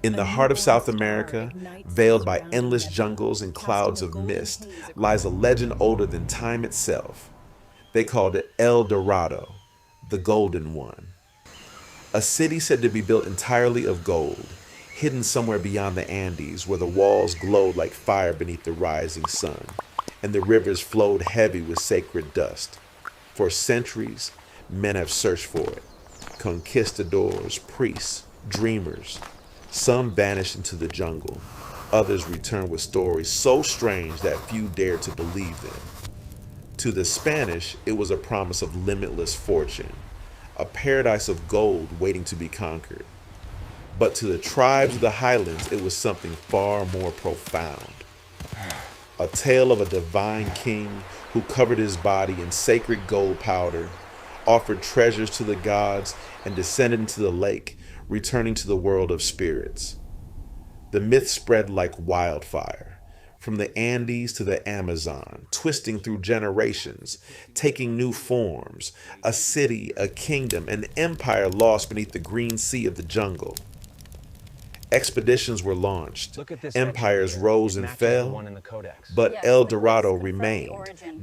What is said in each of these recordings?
In the heart of South America, veiled by endless jungles and clouds of mist, lies a legend older than time itself. They called it El Dorado, the Golden One. A city said to be built entirely of gold, hidden somewhere beyond the Andes, where the walls glowed like fire beneath the rising sun, and the rivers flowed heavy with sacred dust. For centuries, men have searched for it. Conquistadors, priests, dreamers. Some vanished into the jungle. Others returned with stories so strange that few dared to believe them. To the Spanish, it was a promise of limitless fortune, a paradise of gold waiting to be conquered. But to the tribes of the highlands, it was something far more profound. A tale of a divine king who covered his body in sacred gold powder, offered treasures to the gods, and descended into the lake, returning to the world of spirits. The myth spread like wildfire, from the Andes to the Amazon, twisting through generations, taking new forms, a city, a kingdom, an empire lost beneath the green sea of the jungle. Expeditions were launched, empires rose and fell, but El Dorado remained,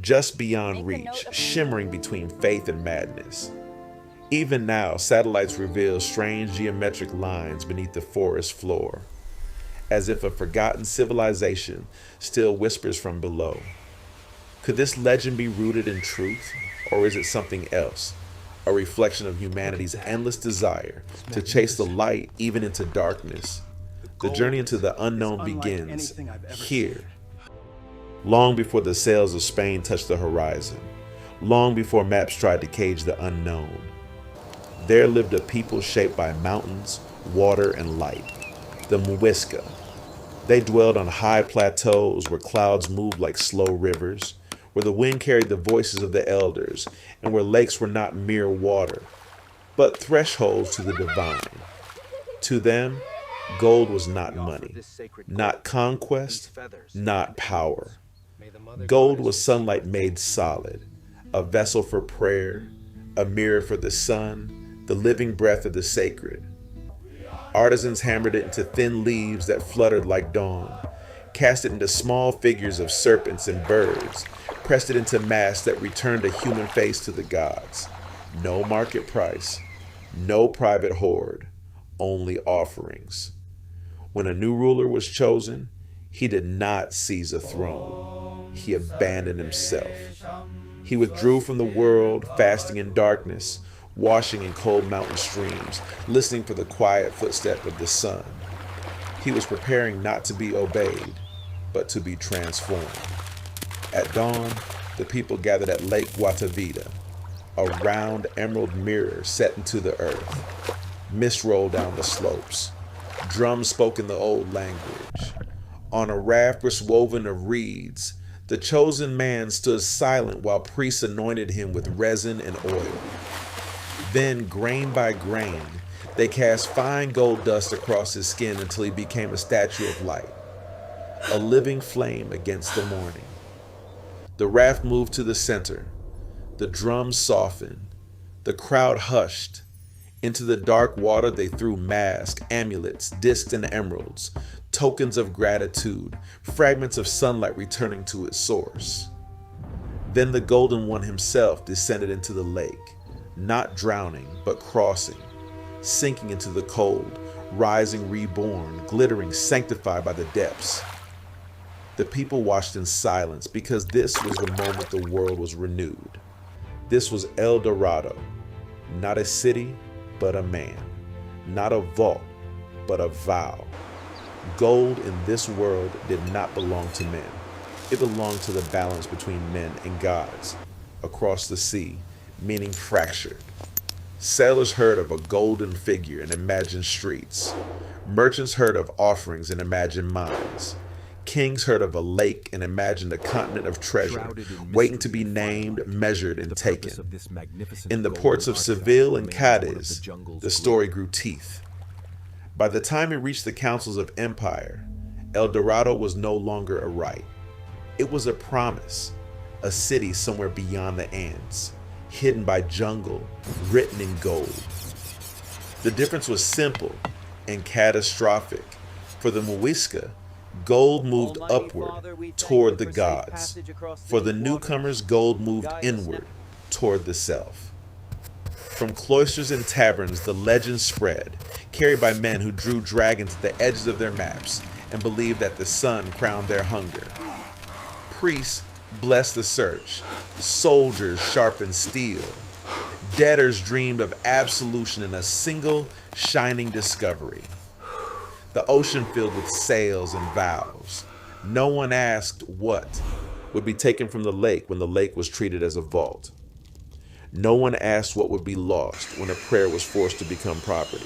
just beyond reach, shimmering between faith and madness. Even now, satellites reveal strange geometric lines beneath the forest floor, as if a forgotten civilization still whispers from below. Could this legend be rooted in truth, or is it something else? A reflection of humanity's endless desire to chase the light even into darkness. The journey into the unknown begins here, long before the sails of Spain touched the horizon, long before maps tried to cage the unknown. There lived a people shaped by mountains, water, and light, the Muisca. They dwelled on high plateaus where clouds moved like slow rivers, where the wind carried the voices of the elders, and where lakes were not mere water, but thresholds to the divine. To them, gold was not money, not conquest, not power. Gold was sunlight made solid, a vessel for prayer, a mirror for the sun, the living breath of the sacred. Artisans hammered it into thin leaves that fluttered like dawn, cast it into small figures of serpents and birds, pressed it into masks that returned a human face to the gods. No market price, no private hoard, only offerings. When a new ruler was chosen, he did not seize a throne. He abandoned himself. He withdrew from the world, fasting in darkness, washing in cold mountain streams, listening for the quiet footstep of the sun. He was preparing not to be obeyed, but to be transformed. At dawn, the people gathered at Lake Guatavita, a round emerald mirror set into the earth. Mist rolled down the slopes. Drums spoke in the old language. On a raft woven of reeds, the chosen man stood silent while priests anointed him with resin and oil. Then, grain by grain, they cast fine gold dust across his skin until he became a statue of light, a living flame against the morning. The raft moved to the center. The drums softened. The crowd hushed. Into the dark water they threw masks, amulets, discs, and emeralds, tokens of gratitude, fragments of sunlight returning to its source. Then the Golden One himself descended into the lake, not drowning, but crossing, sinking into the cold, rising reborn, glittering, sanctified by the depths. The people watched in silence because this was the moment the world was renewed. This was El Dorado, not a city, but a man, not a vault, but a vow. Gold in this world did not belong to men. It belonged to the balance between men and gods. Across the sea, meaning fractured. Sailors heard of a golden figure and imagined streets. Merchants heard of offerings and imagined mines. Kings heard of a lake and imagined a continent of treasure, waiting to be named, measured, and taken. In the ports of Seville and Cadiz, the story grew teeth. By the time it reached the councils of empire, El Dorado was no longer a right. It was a promise, a city somewhere beyond the Andes, hidden by jungle, written in gold. The difference was simple. and catastrophic. For the Muisca, gold moved upward toward the gods. For the newcomers, gold moved inward toward the self. From cloisters and taverns, the legend spread, carried by men who drew dragons at the edges of their maps and believed that the sun crowned their hunger. Priests blessed the search. Soldiers sharpened steel. Debtors dreamed of absolution in a single shining discovery. The ocean filled with sails and vows. No one asked what would be taken from the lake when the lake was treated as a vault. No one asked what would be lost when a prayer was forced to become property.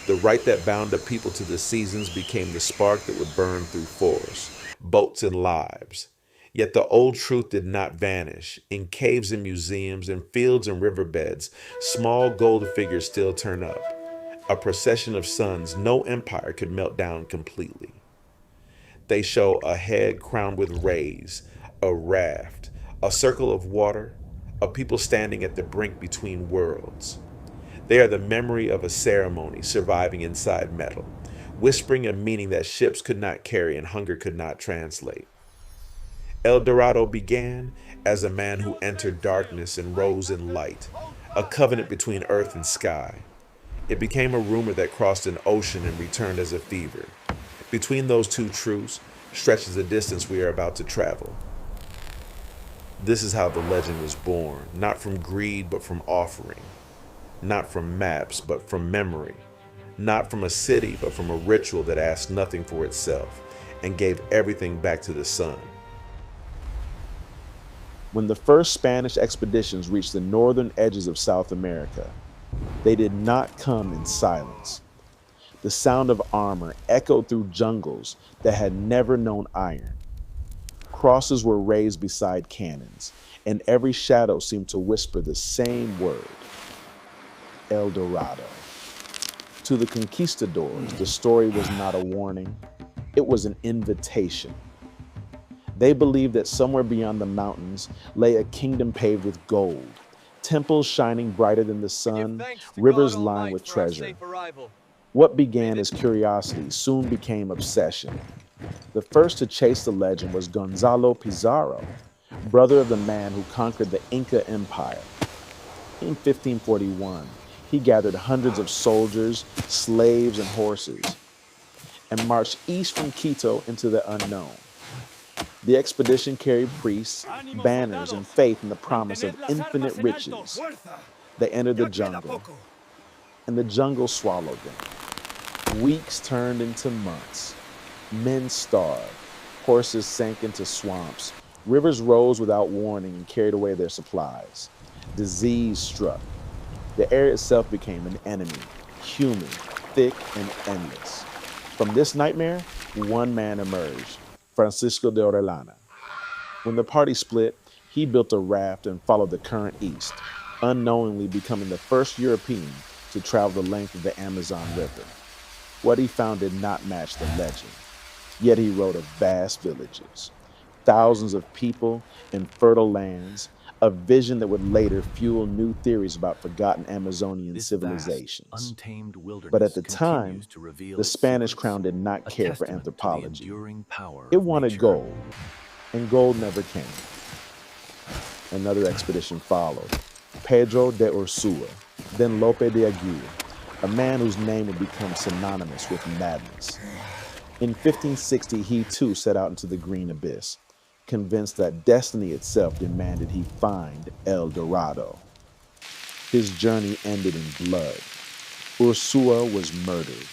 The right that bound a people to the seasons became the spark that would burn through forests, boats, and lives. Yet the old truth did not vanish. In caves and museums, in fields and riverbeds, small gold figures still turn up. A procession of suns no empire could melt down completely. They show a head crowned with rays, a raft, a circle of water, a people standing at the brink between worlds. They are the memory of a ceremony surviving inside metal, whispering a meaning that ships could not carry and hunger could not translate. El Dorado began as a man who entered darkness and rose in light, a covenant between earth and sky. It became a rumor that crossed an ocean and returned as a fever. Between those two truths stretches the distance we are about to travel. This is how the legend was born, not from greed but from offering, not from maps but from memory, not from a city but from a ritual that asked nothing for itself and gave everything back to the sun. When the first Spanish expeditions reached the northern edges of South America, they did not come in silence. The sound of armor echoed through jungles that had never known iron. Crosses were raised beside cannons, and every shadow seemed to whisper the same word: El Dorado. To the conquistadors, the story was not a warning, it was an invitation. They believed that somewhere beyond the mountains lay a kingdom paved with gold, temples shining brighter than the sun, rivers lined with treasure. What began as curiosity soon became obsession. The first to chase the legend was Gonzalo Pizarro, brother of the man who conquered the Inca Empire. In 1541, he gathered hundreds of soldiers, slaves, and horses, and marched east from Quito into the unknown. The expedition carried priests, banners, and faith in the promise of infinite riches. They entered the jungle, and the jungle swallowed them. Weeks turned into months. Men starved, horses sank into swamps, rivers rose without warning and carried away their supplies. Disease struck. The air itself became an enemy, human, thick, and endless. From this nightmare, one man emerged, Francisco de Orellana. When the party split, he built a raft and followed the current east, unknowingly becoming the first European to travel the length of the Amazon River. What he found did not match the legend. Yet he wrote of vast villages, thousands of people in fertile lands, a vision that would later fuel new theories about forgotten Amazonian civilizations. But at the time, the Spanish crown did not care for anthropology. It wanted gold, and gold never came. Another expedition followed, Pedro de Ursua, then Lope de Aguirre, a man whose name would become synonymous with madness. In 1560, he too set out into the green abyss, convinced that destiny itself demanded he find El Dorado. His journey ended in blood. Ursua was murdered.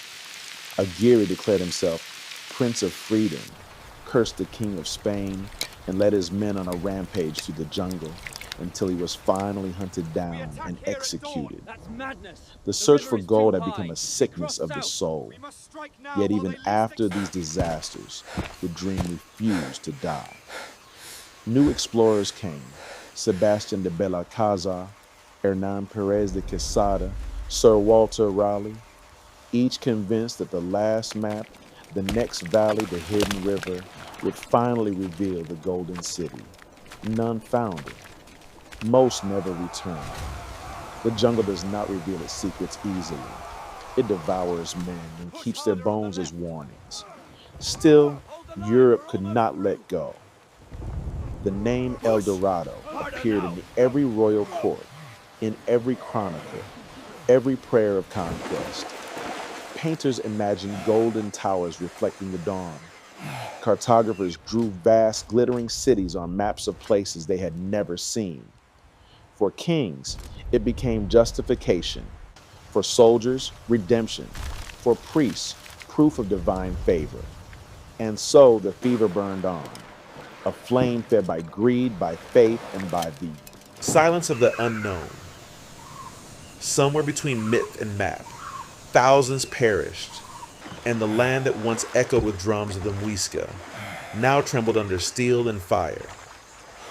Aguirre declared himself Prince of Freedom, cursed the King of Spain, and led his men on a rampage through the jungle until he was finally hunted down and executed. The search for gold had become a sickness of the soul. Yet even after these disasters, the dream refused to die. New explorers came: Sebastian de Belalcázar, Hernán Pérez de Quesada, Sir Walter Raleigh, each convinced that the last map, the next valley, the hidden river, would finally reveal the Golden City. None found it. Most never returned. The jungle does not reveal its secrets easily. It devours men and keeps their bones as warnings. Still, Europe could not let go. The name El Dorado appeared in every royal court, in every chronicle, every prayer of conquest. Painters imagined golden towers reflecting the dawn. Cartographers drew vast, glittering cities on maps of places they had never seen. For kings, it became justification. For soldiers, redemption. For priests, proof of divine favor. And so the fever burned on, a flame fed by greed, by faith, and by the silence of the unknown. Somewhere between myth and map, thousands perished, and the land that once echoed with drums of the Muisca now trembled under steel and fire.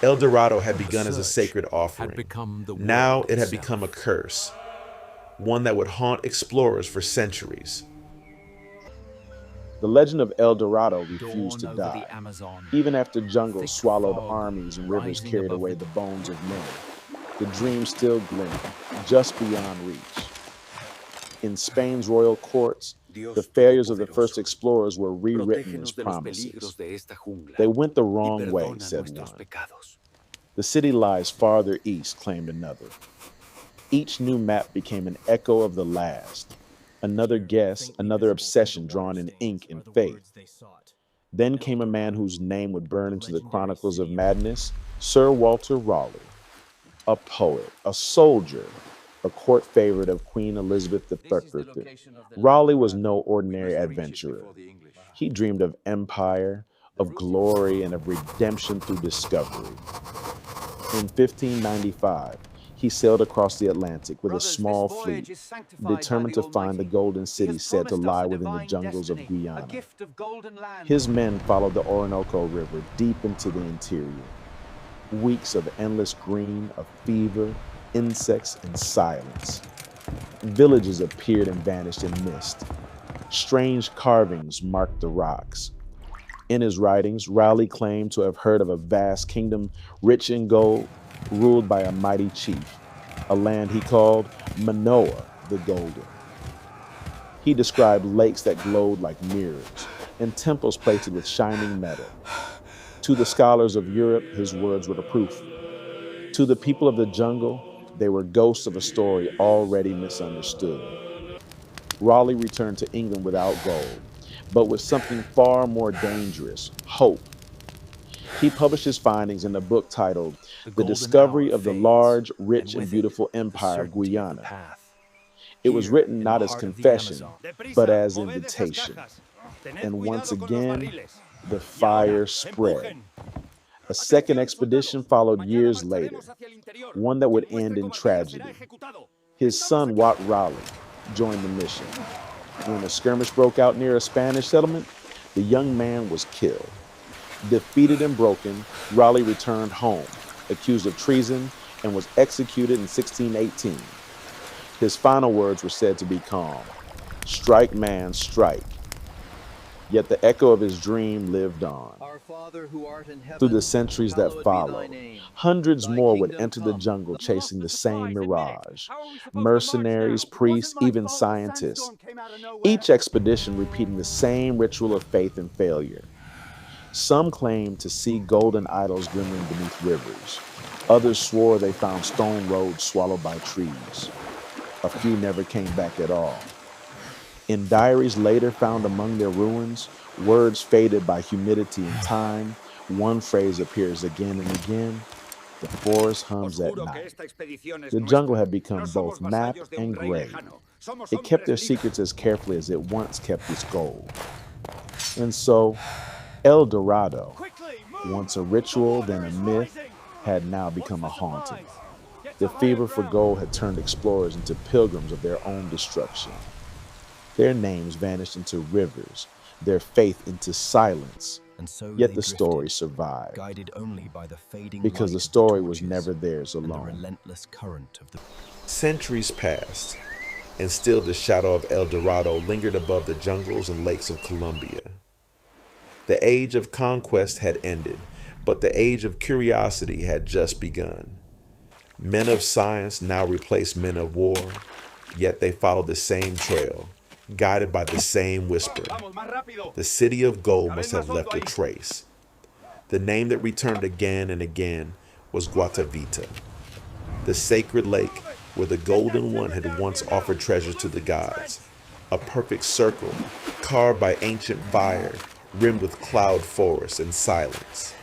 El Dorado had begun as a sacred offering. Now it had become a curse, one that would haunt explorers for centuries. The legend of El Dorado refused to die. Even after jungles swallowed armies and rivers carried away the bones of men, the dream still glimmered, just beyond reach. In Spain's royal courts, the failures of the first explorers were rewritten as promises. They went the wrong way, said one. The city lies farther east, claimed another. Each new map became an echo of the last. Another guess, another obsession drawn in ink and faith. Then came a man whose name would burn into the chronicles of madness, Sir Walter Raleigh. A poet, a soldier, a court favorite of Queen Elizabeth III. Raleigh was no ordinary adventurer. He dreamed of empire, of glory, and of redemption through discovery. In 1595, he sailed across the Atlantic with a small fleet, determined to find the golden city said to lie within the jungles of Guyana. His men followed the Orinoco River deep into the interior. Weeks of endless green, of fever, insects, and silence. Villages appeared and vanished in mist. Strange carvings marked the rocks. In his writings, Raleigh claimed to have heard of a vast kingdom rich in gold, ruled by a mighty chief, a land he called Manoa the Golden. He described lakes that glowed like mirrors and temples plated with shining metal. To the scholars of Europe, his words were the proof. To the people of the jungle, they were ghosts of a story already misunderstood. Raleigh returned to England without gold, but with something far more dangerous, hope. He published his findings in a book titled The Discovery of the Large, Rich, and Beautiful Empire of Guyana. It was written not as confession, but as invitation. And once again, the fire spread. A second expedition followed years later, one that would end in tragedy. His son, Wat Raleigh, joined the mission. When a skirmish broke out near a Spanish settlement, the young man was killed. Defeated and broken, Raleigh returned home, accused of treason, and was executed in 1618. His final words were said to be calm: "Strike, man, strike." Yet the echo of his dream lived on. Through the centuries that followed, hundreds more would enter the jungle chasing the same mirage. Mercenaries, priests, even scientists. Each expedition repeating the same ritual of faith and failure. Some claimed to see golden idols glimmering beneath rivers. Others swore they found stone roads swallowed by trees. A few never came back at all. In diaries later found among their ruins, words faded by humidity and time, one phrase appears again and again: the forest hums at night. The jungle had become both map and grave. It kept their secrets as carefully as it once kept its gold. And so, El Dorado, once a ritual, then a myth, had now become a haunting. The fever for gold had turned explorers into pilgrims of their own destruction. Their names vanished into rivers, their faith into silence. Yet the story survived, because the story was never theirs alone. Centuries passed, and still the shadow of El Dorado lingered above the jungles and lakes of Colombia. The age of conquest had ended, but the age of curiosity had just begun. Men of science now replaced men of war. Yet they followed the same trail, guided by the same whisper. The city of gold must have left a trace. The name that returned again and again was Guatavita, the sacred lake where the Golden One had once offered treasure to the gods, a perfect circle carved by ancient fire, rimmed with cloud forests and silence.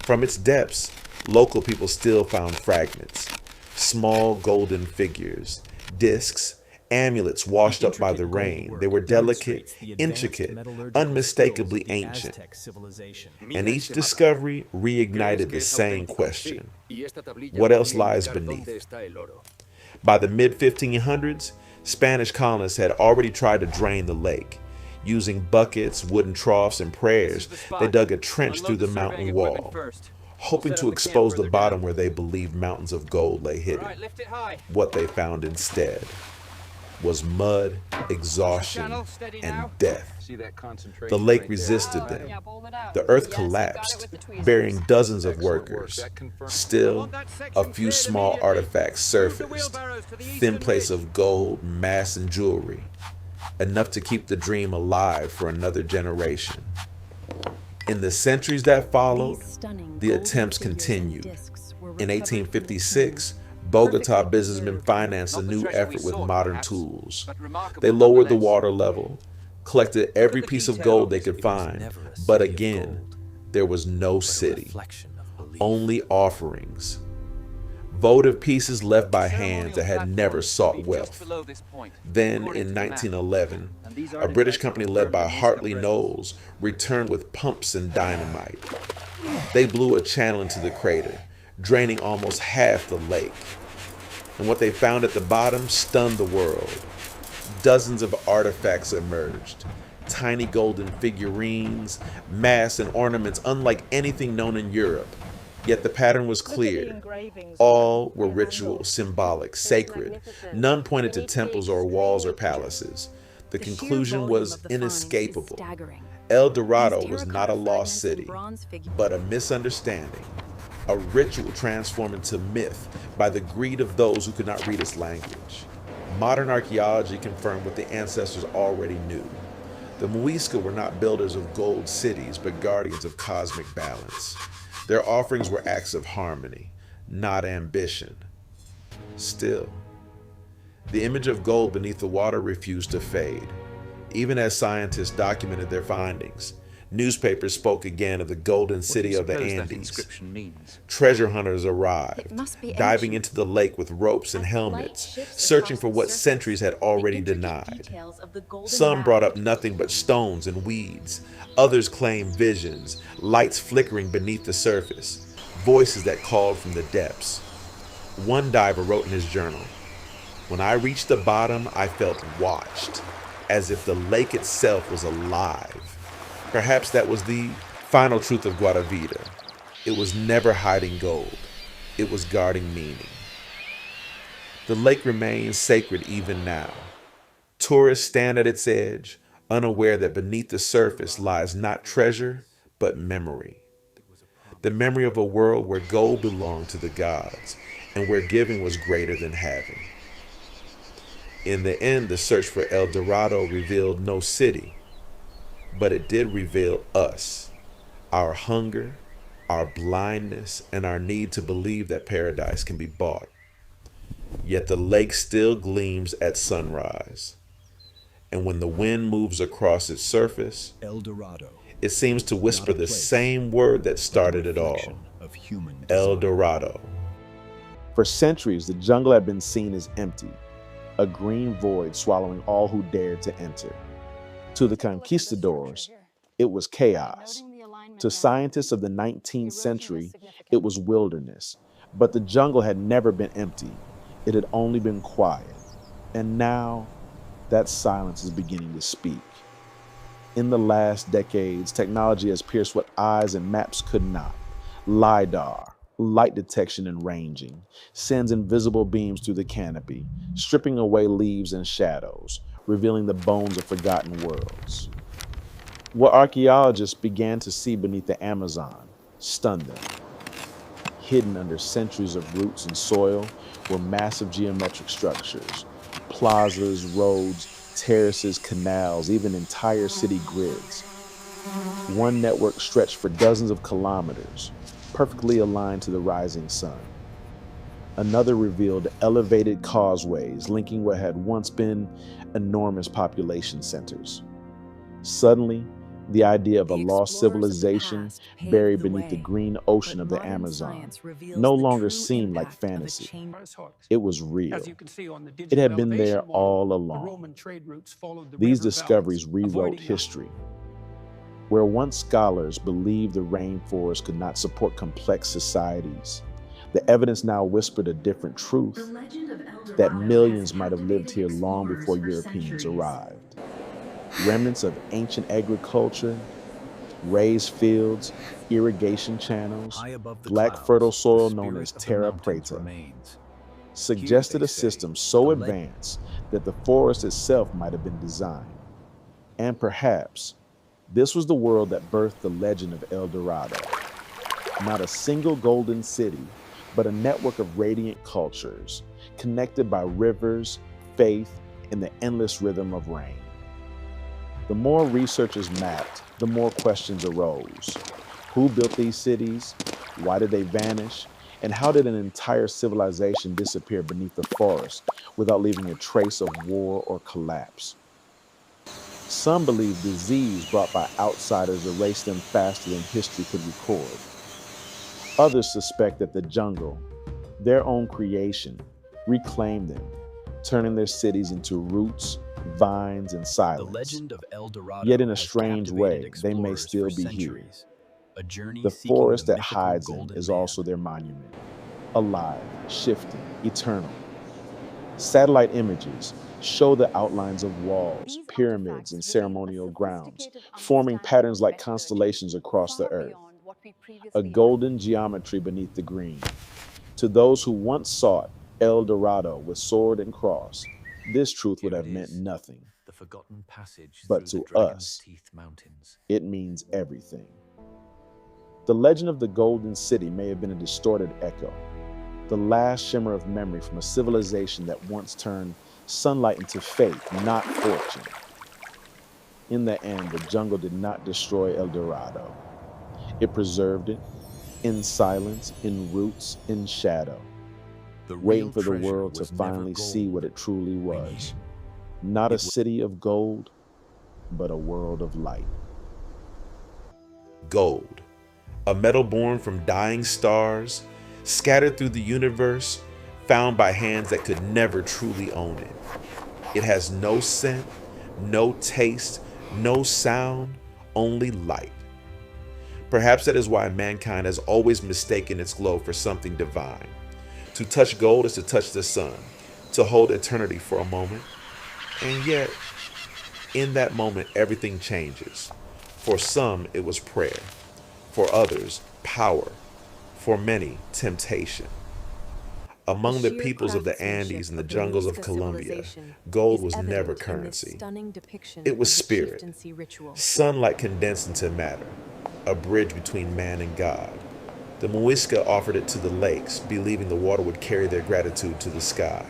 From its depths, local people still found fragments, small golden figures, discs, amulets washed up by the rain. They were delicate, intricate, unmistakably ancient. And each discovery reignited the same question: what else lies beneath? By the mid-1500s, Spanish colonists had already tried to drain the lake. Using buckets, wooden troughs, and prayers, they dug a trench through the mountain wall, hoping to expose the bottom where they believed mountains of gold lay hidden. What they found instead was mud, exhaustion, and death. The lake resisted them. The earth collapsed, burying dozens of workers. Still, a few small artifacts surfaced, thin plates of gold, masks, and jewelry, enough to keep the dream alive for another generation. In the centuries that followed, the attempts continued. In 1856, Bogota businessmen financed a new effort with modern tools. They lowered the water level, collected every piece of gold they could find, but again, there was no city, only offerings. Votive pieces left by hands that had never sought wealth. Then, in 1911, a British company led by Hartley Knowles returned with pumps and dynamite. They blew a channel into the crater, draining almost half the lake. And what they found at the bottom stunned the world. Dozens of artifacts emerged. Tiny golden figurines, masks, and ornaments unlike anything known in Europe. Yet the pattern was clear. All were ritual, symbolic, sacred. None pointed to temples or walls or palaces. The conclusion was inescapable. El Dorado was not a lost city, but a misunderstanding. A ritual transformed into myth by the greed of those who could not read its language. Modern archaeology confirmed what the ancestors already knew. The Muisca were not builders of gold cities, but guardians of cosmic balance. Their offerings were acts of harmony, not ambition. Still, the image of gold beneath the water refused to fade. Even as scientists documented their findings, newspapers spoke again of the golden city of the Andes. Treasure hunters arrived, diving into the lake with ropes and helmets, searching for what centuries had already denied. Some brought up nothing but stones and weeds. Others claimed visions, lights flickering beneath the surface, voices that called from the depths. One diver wrote in his journal, "When I reached the bottom, I felt watched, as if the lake itself was alive." Perhaps that was the final truth of Guatavita. It was never hiding gold. It was guarding meaning. The lake remains sacred even now. Tourists stand at its edge, unaware that beneath the surface lies not treasure, but memory. The memory of a world where gold belonged to the gods and where giving was greater than having. In the end, the search for El Dorado revealed no city, but it did reveal us, our hunger, our blindness, and our need to believe that paradise can be bought. Yet the lake still gleams at sunrise. And when the wind moves across its surface, El Dorado, it seems to whisper the same word that started it all. El Dorado. For centuries, the jungle had been seen as empty, a green void swallowing all who dared to enter. To the conquistadors, it was chaos. To scientists of the 19th century, it was wilderness. But the jungle had never been empty. It had only been quiet. And now, that silence is beginning to speak. In the last decades, technology has pierced what eyes and maps could not. LiDAR, light detection and ranging, sends invisible beams through the canopy, stripping away leaves and shadows, revealing the bones of forgotten worlds. What archaeologists began to see beneath the Amazon stunned them. Hidden under centuries of roots and soil were massive geometric structures, plazas, roads, terraces, canals, even entire city grids. One network stretched for dozens of kilometers, perfectly aligned to the rising sun. Another revealed elevated causeways linking what had once been enormous population centers. Suddenly, the idea of a lost civilization buried beneath the green ocean of the Amazon no longer seemed like fantasy. It was real. It had been there all along. These discoveries rewrote history. Where once scholars believed the rainforest could not support complex societies, the evidence now whispered a different truth, that millions might have lived here long before Europeans arrived. Remnants of ancient agriculture, raised fields, irrigation channels, black fertile soil known as terra preta, suggested a system so advanced that the forest itself might have been designed. And perhaps this was the world that birthed the legend of El Dorado. Not a single golden city, but a network of radiant cultures, connected by rivers, faith, and the endless rhythm of rain. The more researchers mapped, the more questions arose. Who built these cities? Why did they vanish? And how did an entire civilization disappear beneath the forest without leaving a trace of war or collapse? Some believe disease brought by outsiders erased them faster than history could record. Others suspect that the jungle, their own creation, reclaimed them, turning their cities into roots, vines, and silence. The legend of El Dorado. Yet in a strange way, they may still be here. The forest that hides them is also their monument, alive, shifting, eternal. Satellite images show the outlines of walls, pyramids, and ceremonial grounds, forming patterns like constellations across the earth. A golden geometry beneath the green. To those who once sought El Dorado with sword and cross, this truth would have meant nothing. The forgotten passage but through to the Dragon's us, Teeth Mountains. It means everything. The legend of the Golden City may have been a distorted echo, the last shimmer of memory from a civilization that once turned sunlight into faith, not fortune. In the end, the jungle did not destroy El Dorado. It preserved it, in silence, in roots, in shadow, waiting for the world to finally see what it truly was. Not a city of gold, but a world of light. Gold, a metal born from dying stars, scattered through the universe, found by hands that could never truly own it. It has no scent, no taste, no sound, only light. Perhaps that is why mankind has always mistaken its glow for something divine. To touch gold is to touch the sun, to hold eternity for a moment. And yet, in that moment, everything changes. For some, it was prayer. For others, power. For many, temptation. Among the peoples of the Andes and the jungles of Colombia, gold was never currency. It was spirit, sunlight condensed into matter, a bridge between man and God. The Muisca offered it to the lakes, believing the water would carry their gratitude to the sky.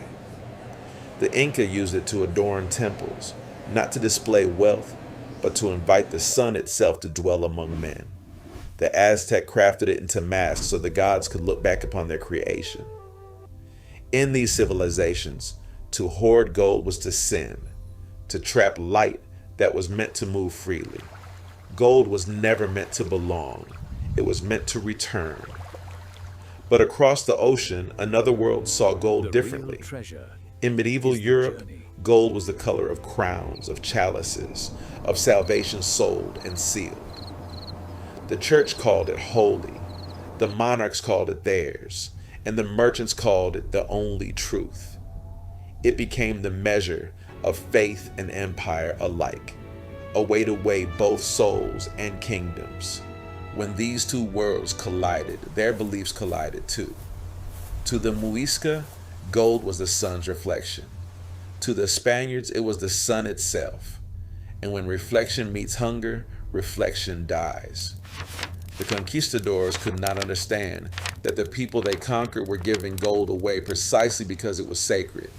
The Inca used it to adorn temples, not to display wealth, but to invite the sun itself to dwell among men. The Aztec crafted it into masks so the gods could look back upon their creation. In these civilizations, to hoard gold was to sin, to trap light that was meant to move freely. Gold was never meant to belong. It was meant to return. But across the ocean, another world saw gold differently. In medieval Europe, gold was the color of crowns, of chalices, of salvation sold and sealed. The church called it holy, the monarchs called it theirs, and the merchants called it the only truth. It became the measure of faith and empire alike, a way to weigh both souls and kingdoms. When these two worlds collided, their beliefs collided too. To the Muisca, gold was the sun's reflection. To the Spaniards, it was the sun itself. And when reflection meets hunger, reflection dies. The conquistadors could not understand that the people they conquered were giving gold away precisely because it was sacred.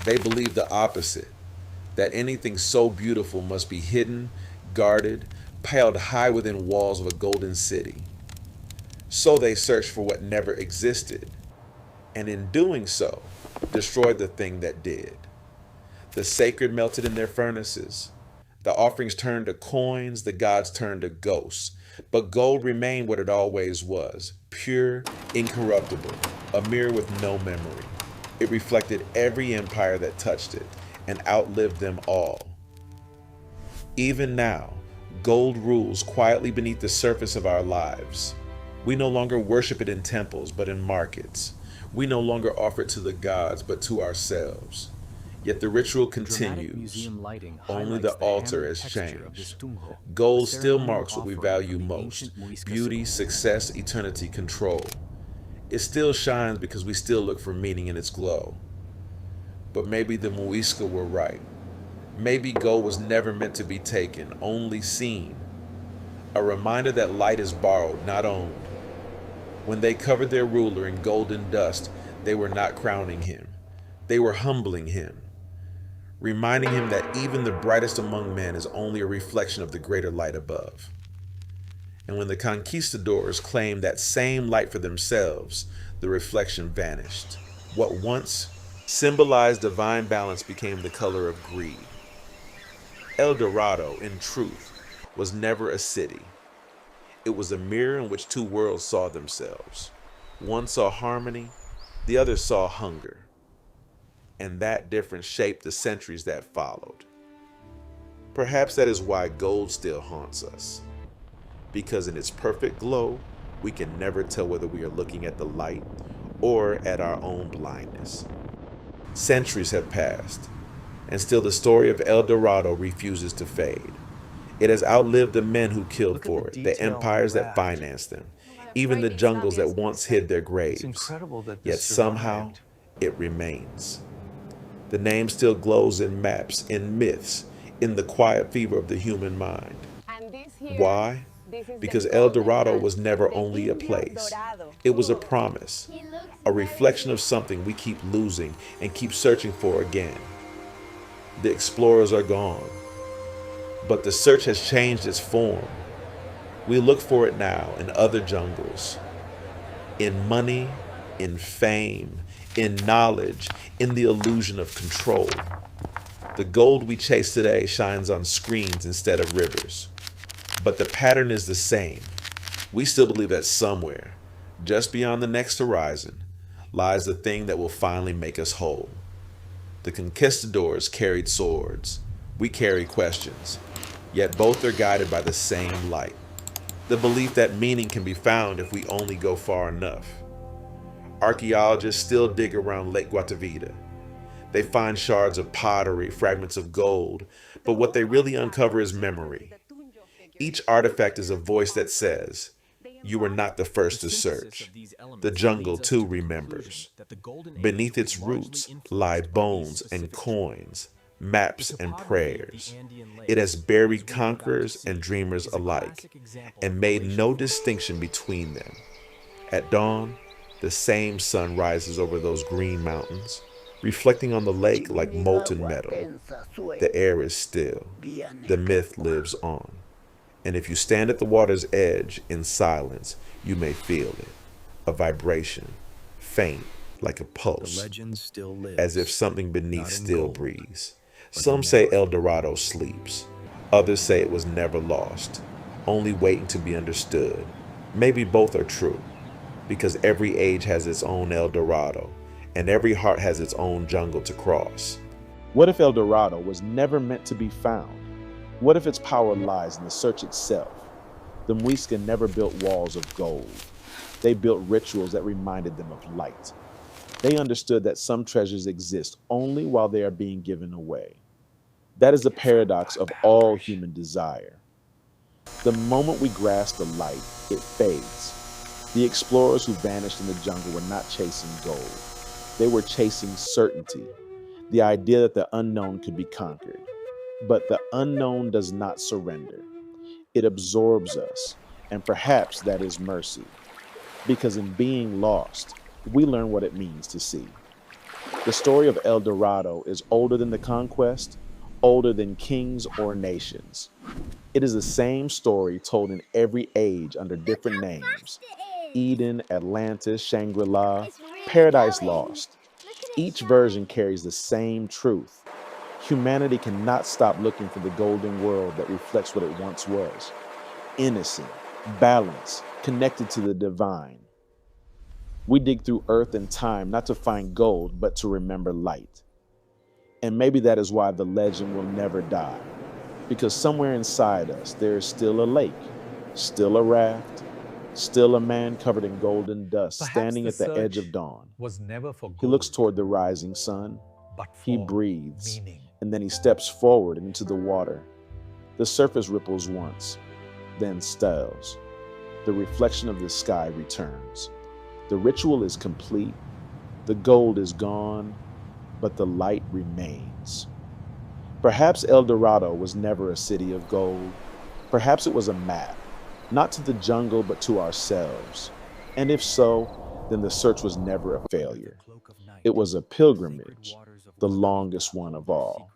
They believed the opposite, that anything so beautiful must be hidden, guarded, piled high within walls of a golden city. So they searched for what never existed, and in doing so, destroyed the thing that did. The sacred melted in their furnaces. The offerings turned to coins, the gods turned to ghosts. But gold remained what it always was, pure, incorruptible, a mirror with no memory. It reflected every empire that touched it and outlived them all. Even now, gold rules quietly beneath the surface of our lives. We no longer worship it in temples, but in markets. We no longer offer it to the gods, but to ourselves. Yet the ritual continues. Only the altar has changed. Gold still marks what we value most: beauty, success, eternity, control. It still shines because we still look for meaning in its glow. But maybe the Muisca were right. Maybe gold was never meant to be taken, only seen. A reminder that light is borrowed, not owned. When they covered their ruler in golden dust, they were not crowning him. They were humbling him, reminding him that even the brightest among men is only a reflection of the greater light above. And when the conquistadors claimed that same light for themselves, the reflection vanished. What once symbolized divine balance became the color of greed. El Dorado, in truth, was never a city. It was a mirror in which two worlds saw themselves. One saw harmony, the other saw hunger. And that difference shaped the centuries that followed. Perhaps that is why gold still haunts us. Because in its perfect glow, we can never tell whether we are looking at the light or at our own blindness. Centuries have passed, and still the story of El Dorado refuses to fade. It has outlived the men who killed for it, the empires that financed them, even the jungles that once hid their graves. Yet somehow, it remains. The name still glows in maps, in myths, in the quiet fever of the human mind. Why? Because El Dorado was never only a place. It was a promise, a reflection of something we keep losing and keep searching for again. The explorers are gone, but the search has changed its form. We look for it now in other jungles, in money, in fame, in knowledge, in the illusion of control. The gold we chase today shines on screens instead of rivers. But the pattern is the same. We still believe that somewhere, just beyond the next horizon, lies the thing that will finally make us whole. The conquistadors carried swords. We carry questions. Yet both are guided by the same light. The belief that meaning can be found if we only go far enough. Archaeologists still dig around Lake Guatavita. They find shards of pottery, fragments of gold, but what they really uncover is memory. Each artifact is a voice that says, "You were not the first to search." The jungle too remembers. Beneath its roots lie bones and coins, maps and prayers. It has buried conquerors and dreamers alike, and made no distinction between them. At dawn, the same sun rises over those green mountains, reflecting on the lake like molten metal. The air is still. The myth lives on. And if you stand at the water's edge in silence, you may feel it. A vibration, faint like a pulse, as if something beneath still breathes. Some say El Dorado sleeps. Others say it was never lost, only waiting to be understood. Maybe both are true, because every age has its own El Dorado, and every heart has its own jungle to cross. What if El Dorado was never meant to be found? What if its power lies in the search itself? The Muisca never built walls of gold. They built rituals that reminded them of light. They understood that some treasures exist only while they are being given away. That is the paradox of all human desire. The moment we grasp the light, it fades. The explorers who vanished in the jungle were not chasing gold. They were chasing certainty, the idea that the unknown could be conquered. But the unknown does not surrender. It absorbs us. And perhaps that is mercy, because in being lost, we learn what it means to see. The story of El Dorado is older than the conquest, older than kings or nations. It is the same story told in every age under different names: Eden, Atlantis, Shangri-La, Paradise Lost. Each version carries the same truth. Humanity cannot stop looking for the golden world that reflects what it once was: innocent, balanced, connected to the divine. We dig through earth and time not to find gold, but to remember light. And maybe that is why the legend will never die, because somewhere inside us there is still a lake, still a raft, still a man covered in golden dust standing at the edge of dawn. Was never for He looks gold, toward the rising sun. but He for breathes, meaning. and then he steps forward and into the water. The surface ripples once, then stills. The reflection of the sky returns. The ritual is complete. The gold is gone, but the light remains. Perhaps El Dorado was never a city of gold. Perhaps it was a map, not to the jungle, but to ourselves. And if so, then the search was never a failure. It was a pilgrimage, the longest one of all.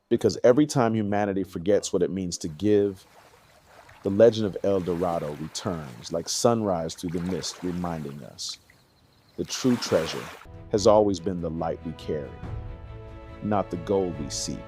Because every time humanity forgets what it means to give, the legend of El Dorado returns like sunrise through the mist, reminding us the true treasure has always been the light we carry, not the gold we seek.